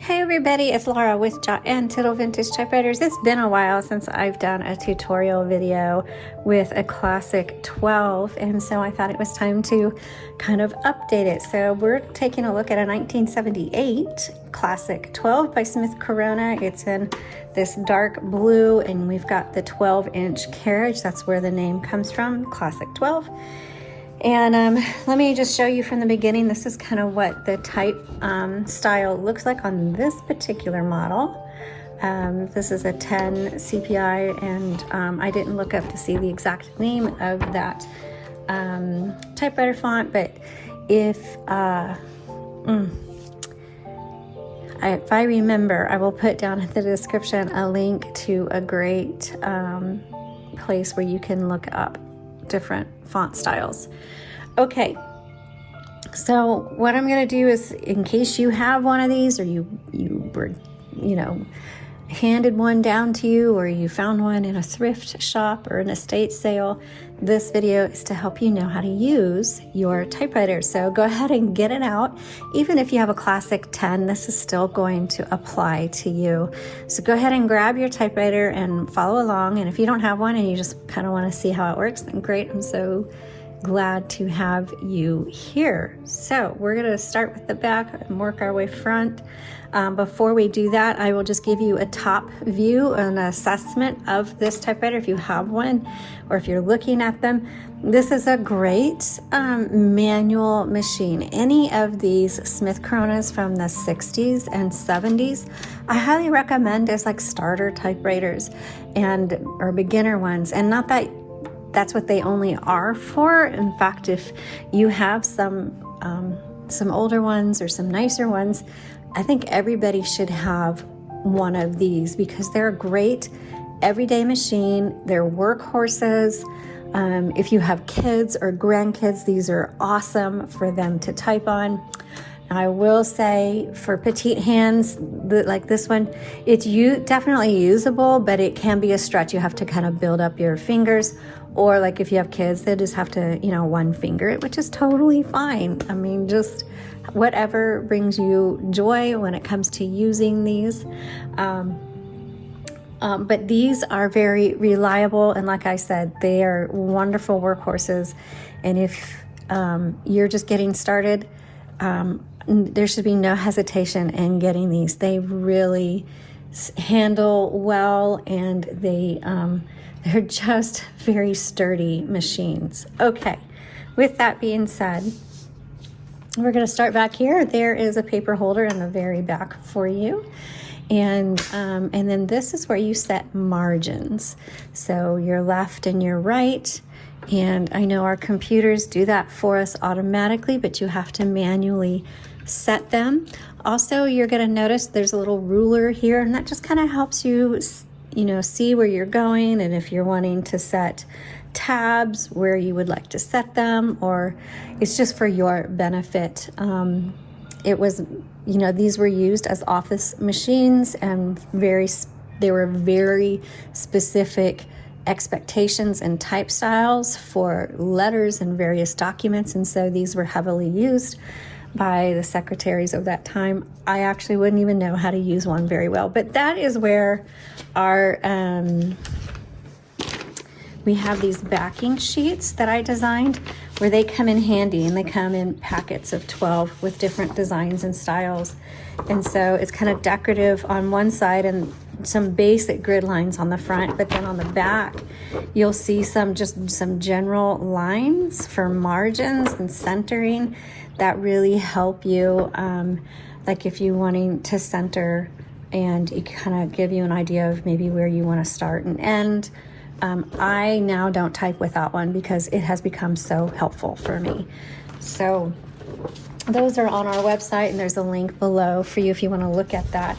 Hey everybody, it's Laura with Jot and Tittle Vintage Typewriters. It's been a while since I've done a tutorial video with a classic 12, and so I thought it was time to kind of update it. So we're taking a look at a 1978 classic 12 by Smith Corona. It's in this dark blue, and we've got the 12-inch carriage. That's where the name comes from, classic 12. And let me just show you from the beginning. This is kind of what the type style looks like on this particular model. This is a 10 CPI, and I didn't look up to see the exact name of that typewriter font, but if I remember, I will put down in the description a link to a great place where you can look up different font styles. Okay, so what I'm going to do is, in case you have one of these, or you were, handed one down to you, or you found one in a thrift shop or an estate sale, this video is to help you know how to use your typewriter. So go ahead and get it out. Even if you have a classic 10, this is still going to apply to you. So go ahead and grab your typewriter and follow along. And if you don't have one and you just kind of want to see how it works, then great. I'm so glad to have you here. So we're going to start with the back and work our way front. Before we do that, I will just give you a top view, an assessment of this typewriter if you have one, or if you're looking at them. This is a great manual machine. Any of these Smith Coronas from the 60s and 70s, I highly recommend as like starter typewriters or beginner ones. And not that that's what they only are for. In fact, if you have some older ones or some nicer ones, I think everybody should have one of these because they're a great everyday machine. They're workhorses. If you have kids or grandkids, these are awesome for them to type on. I will say, for petite hands like this one, it's definitely usable, but it can be a stretch. You have to kind of build up your fingers, or like if you have kids, they just have to, one finger it, which is totally fine. I mean, just whatever brings you joy when it comes to using these. But these are very reliable, and like I said, they are wonderful workhorses. And if you're just getting started, there should be no hesitation in getting these. They really handle well, and they're just very sturdy machines. Okay, with that being said, we're going to start back here. There is a paper holder in the very back for you. And then this is where you set margins. So your left and your right. And I know our computers do that for us automatically, but you have to manually set them. Also, you're going to notice there's a little ruler here, and that just kind of helps you, see where you're going, and if you're wanting to set tabs where you would like to set them, or it's just for your benefit. These were used as office machines, and they were very specific expectations and type styles for letters and various documents, and so these were heavily used by the secretaries of that time. I actually wouldn't even know how to use one very well, but that is where our we have these backing sheets that I designed, where they come in handy, and they come in packets of 12 with different designs and styles. And so it's kind of decorative on one side and some basic grid lines on the front, but then on the back you'll see some general lines for margins and centering that really help you, like if you're wanting to center, and it kind of give you an idea of maybe where you want to start and end. I now don't type without one because it has become so helpful for me. So those are on our website, and there's a link below for you if you want to look at that.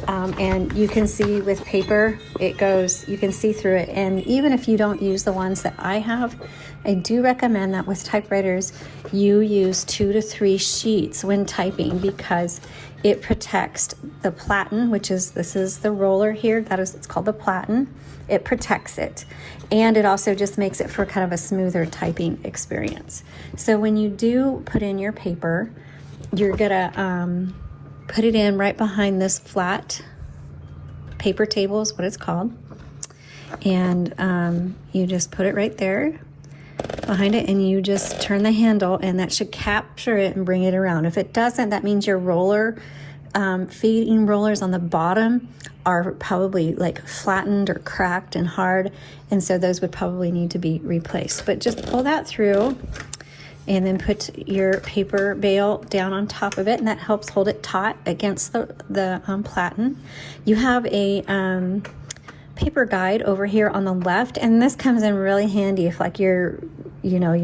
And you can see with paper, you can see through it. And even if you don't use the ones that I have, I do recommend that with typewriters, you use 2 to 3 sheets when typing, because it protects the platen, this is the roller here. It's called the platen. It protects it. And it also just makes it for kind of a smoother typing experience. So when you do put in your paper, you're gonna put it in right behind this flat paper table is what it's called. And you just put it right there behind it, and you just turn the handle, and that should capture it and bring it around. If it doesn't, that means your roller, feeding rollers on the bottom are probably like flattened or cracked and hard, and so those would probably need to be replaced. But just pull that through and then put your paper bale down on top of it, and that helps hold it taut against the platen. You have a paper guide over here on the left, and this comes in really handy if like you're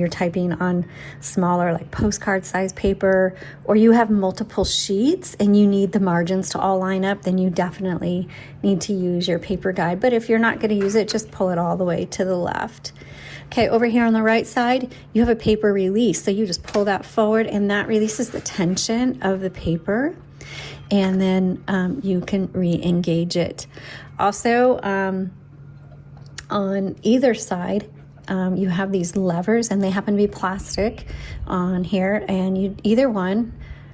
typing on smaller like postcard size paper, or you have multiple sheets and you need the margins to all line up, then you definitely need to use your paper guide. But if you're not going to use it, just pull it all the way to the left. Okay, over here on the right side, you have a paper release. So you just pull that forward, and that releases the tension of the paper, and then you can re-engage it. Also, on either side, you have these levers, and they happen to be plastic on here, and you either one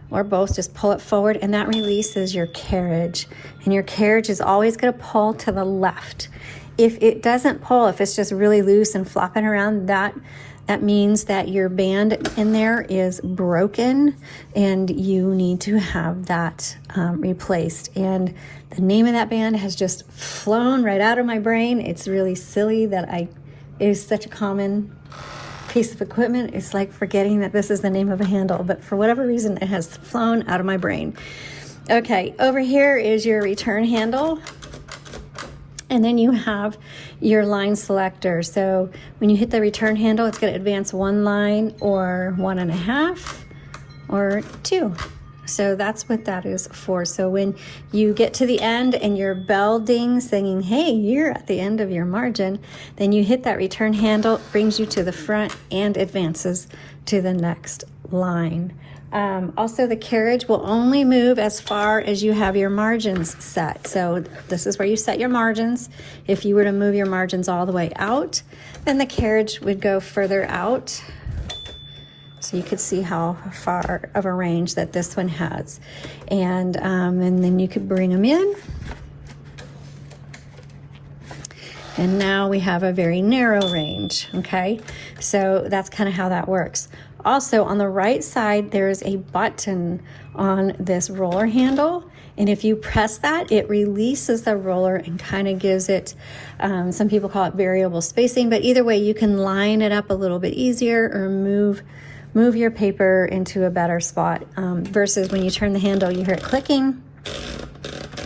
or both just pull it forward, and that releases your carriage, and your carriage is always going to pull to the left. If it doesn't pull, if it's just really loose and flopping around, that means that your band in there is broken, and you need to have that replaced. And the name of that band has just flown right out of my brain. It's really silly that it is such a common piece of equipment. It's like forgetting that this is the name of a handle, but for whatever reason, it has flown out of my brain. Okay, over here is your return handle. And then you have your line selector. So when you hit the return handle, it's going to advance one line or 1.5 or 2. So that's what that is for. So when you get to the end and your bell dings saying, hey, you're at the end of your margin, then you hit that return handle, brings you to the front and advances to the next line. Also, the carriage will only move as far as you have your margins set. So this is where you set your margins. If you were to move your margins all the way out, then the carriage would go further out. So you could see how far of a range that this one has. And then you could bring them in. And now we have a very narrow range, okay? So that's kind of how that works. Also, on the right side, there's a button on this roller handle. And if you press that, it releases the roller and kind of gives it, some people call it variable spacing, but either way, you can line it up a little bit easier or move your paper into a better spot. Versus when you turn the handle, you hear it clicking.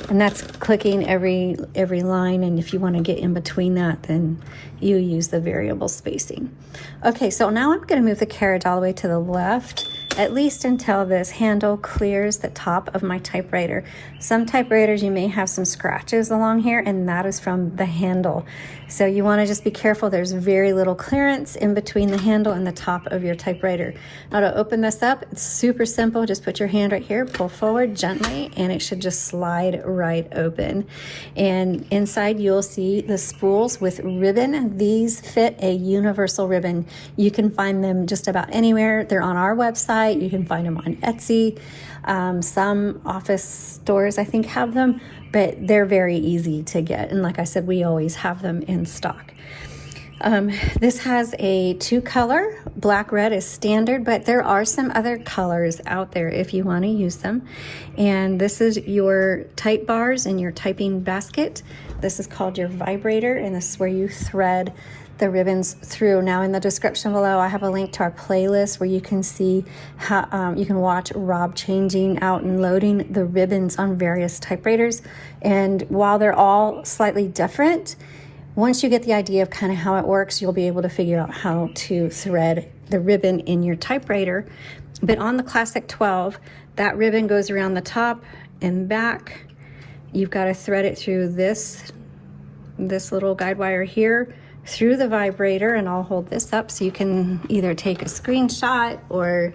And that's clicking every line, and if you want to get in between that, then you use the variable spacing. Okay, so now I'm going to move the carriage all the way to the left, at least until this handle clears the top of my typewriter. Some typewriters, you may have some scratches along here, and that is from the handle. So you want to just be careful. There's very little clearance in between the handle and the top of your typewriter. Now to open this up, it's super simple. Just put your hand right here, pull forward gently, and it should just slide right open. And inside you'll see the spools with ribbon. These fit a universal ribbon. You can find them just about anywhere. They're on our website. You can find them on Etsy. Some office stores, I think, have them, but they're very easy to get. And like I said, we always have them in stock. This has a 2-color. Black, red is standard, but there are some other colors out there if you want to use them. And this is your type bars in your typing basket. This is called your vibrator, and this is where you thread the ribbons through. Now in the description below, I have a link to our playlist where you can see how you can watch Rob changing out and loading the ribbons on various typewriters. And while they're all slightly different, once you get the idea of kind of how it works, you'll be able to figure out how to thread the ribbon in your typewriter. But on the Classic 12, that ribbon goes around the top and back. You've got to thread it through this little guide wire here, through the vibrator, and I'll hold this up so you can either take a screenshot or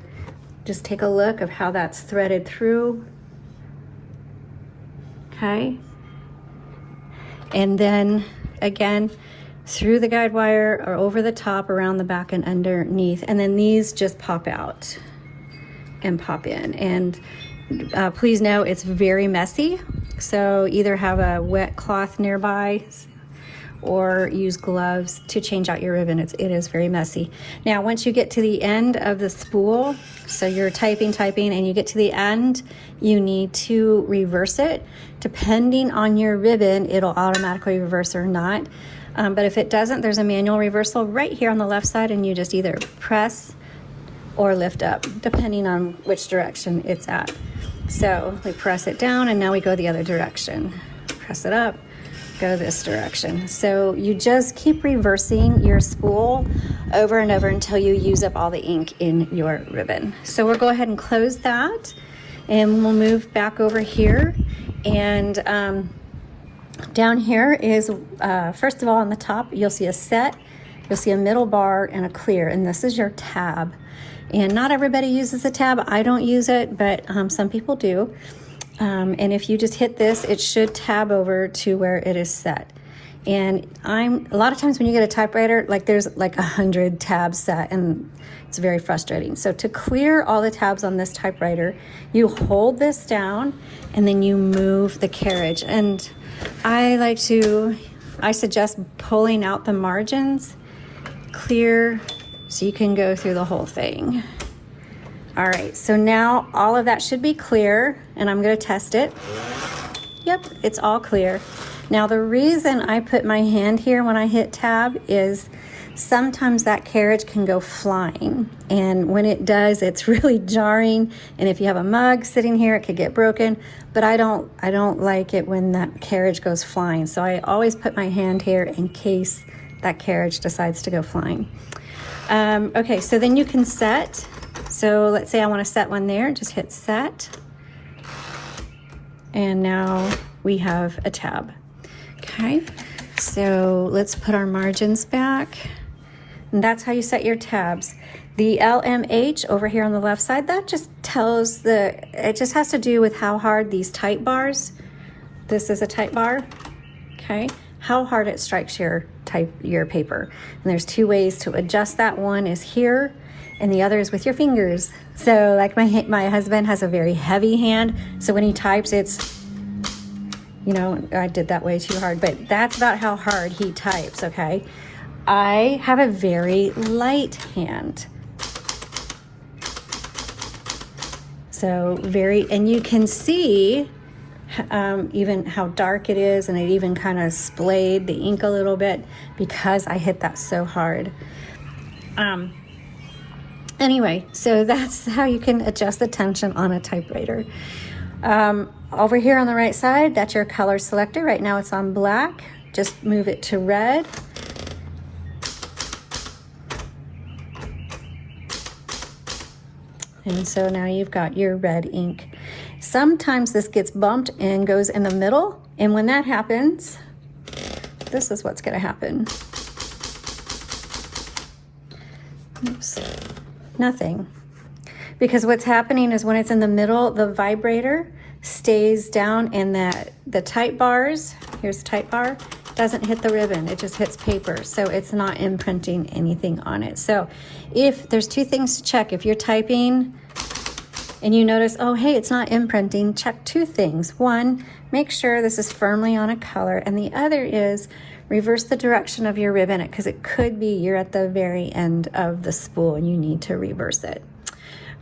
just take a look of how that's threaded through. Okay. And then again, through the guide wire or over the top, around the back and underneath. And then these just pop out and pop in. And please know it's very messy. So either have a wet cloth nearby or use gloves to change out your ribbon. It is very messy. Now, once you get to the end of the spool, so you're typing, and you get to the end, you need to reverse it. Depending on your ribbon, it'll automatically reverse or not. But if it doesn't, there's a manual reversal right here on the left side, and you just either press or lift up, depending on which direction it's at. So we press it down, and now we go the other direction. Press it up, go this direction. So you just keep reversing your spool over and over until you use up all the ink in your ribbon. So we'll go ahead and close that, and we'll move back over here. And down here is, first of all, on the top, you'll see a set, you'll see a middle bar and a clear, and this is your tab. And not everybody uses a tab. I don't use it, but some people do. And if you just hit this, it should tab over to where it is set. And a lot of times when you get a typewriter, like there's like 100 tabs set, and it's very frustrating. So to clear all the tabs on this typewriter, you hold this down and then you move the carriage. And I suggest pulling out the margins, clear, so you can go through the whole thing. All right, so now all of that should be clear, and I'm gonna test it. Yep, it's all clear. Now the reason I put my hand here when I hit tab is sometimes that carriage can go flying, and when it does, it's really jarring, and if you have a mug sitting here, it could get broken, but I don't like it when that carriage goes flying, so I always put my hand here in case that carriage decides to go flying. Okay, so then you can set. So let's say I want to set one there, just hit set. And now we have a tab. Okay, so let's put our margins back. And that's how you set your tabs. The LMH over here on the left side, that just tells it just has to do with how hard these type bars, this is a type bar, okay, how hard it strikes your paper. And there's two ways to adjust that. One is here, and the other is with your fingers. So like my husband has a very heavy hand, so when he types, it's, you know, I did that way too hard, but that's about how hard he types, okay? I have a very light hand. So and you can see even how dark it is, and it even kind of splayed the ink a little bit because I hit that so hard. Anyway, so that's how you can adjust the tension on a typewriter. Over here on the right side, that's your color selector. Right now it's on black. Just move it to red. And so now you've got your red ink. Sometimes this gets bumped and goes in the middle, and when that happens, this is what's going to happen. Oops. Nothing. Because what's happening is when it's in the middle, the vibrator stays down, and the type bars, here's the type bar, doesn't hit the ribbon, it just hits paper, so it's not imprinting anything on it. So if there's two things to check, if you're typing and you notice, oh hey, it's not imprinting, check two things. One, make sure this is firmly on a color, and the other is reverse the direction of your ribbon, because it could be you're at the very end of the spool and you need to reverse it.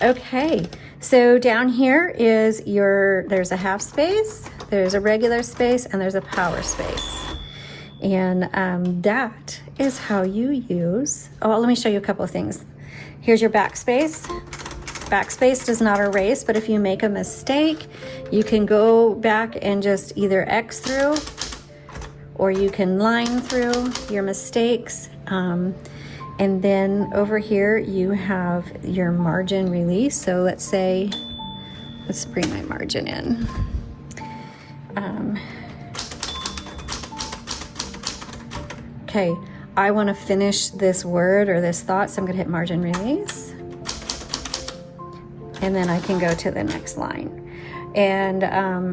Okay, so down here is there's a half space, there's a regular space, and there's a power space. And that is how you use, let me show you a couple of things. Here's your backspace. Backspace does not erase, but if you make a mistake, you can go back and just either X through, or you can line through your mistakes. And then over here, you have your margin release. So let's bring my margin in. Okay, I want to finish this word or this thought, so I'm going to hit margin release. And then I can go to the next line. And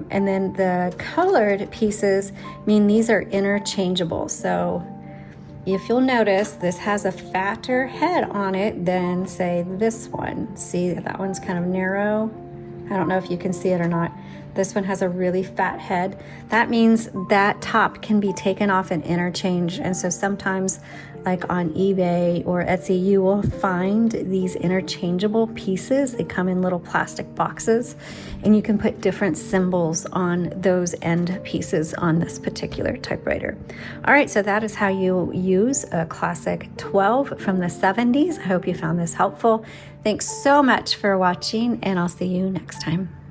then the colored pieces mean these are interchangeable. So if you'll notice, this has a fatter head on it than, say, this one. See, that one's kind of narrow. I don't know if you can see it or not. This one has a really fat head. That means that top can be taken off and interchanged. And so sometimes, like on eBay or Etsy, you will find these interchangeable pieces. They come in little plastic boxes, and you can put different symbols on those end pieces on this particular typewriter. All right, so that is how you use a classic 12 from the 70s. I hope you found this helpful. Thanks so much for watching, and I'll see you next time.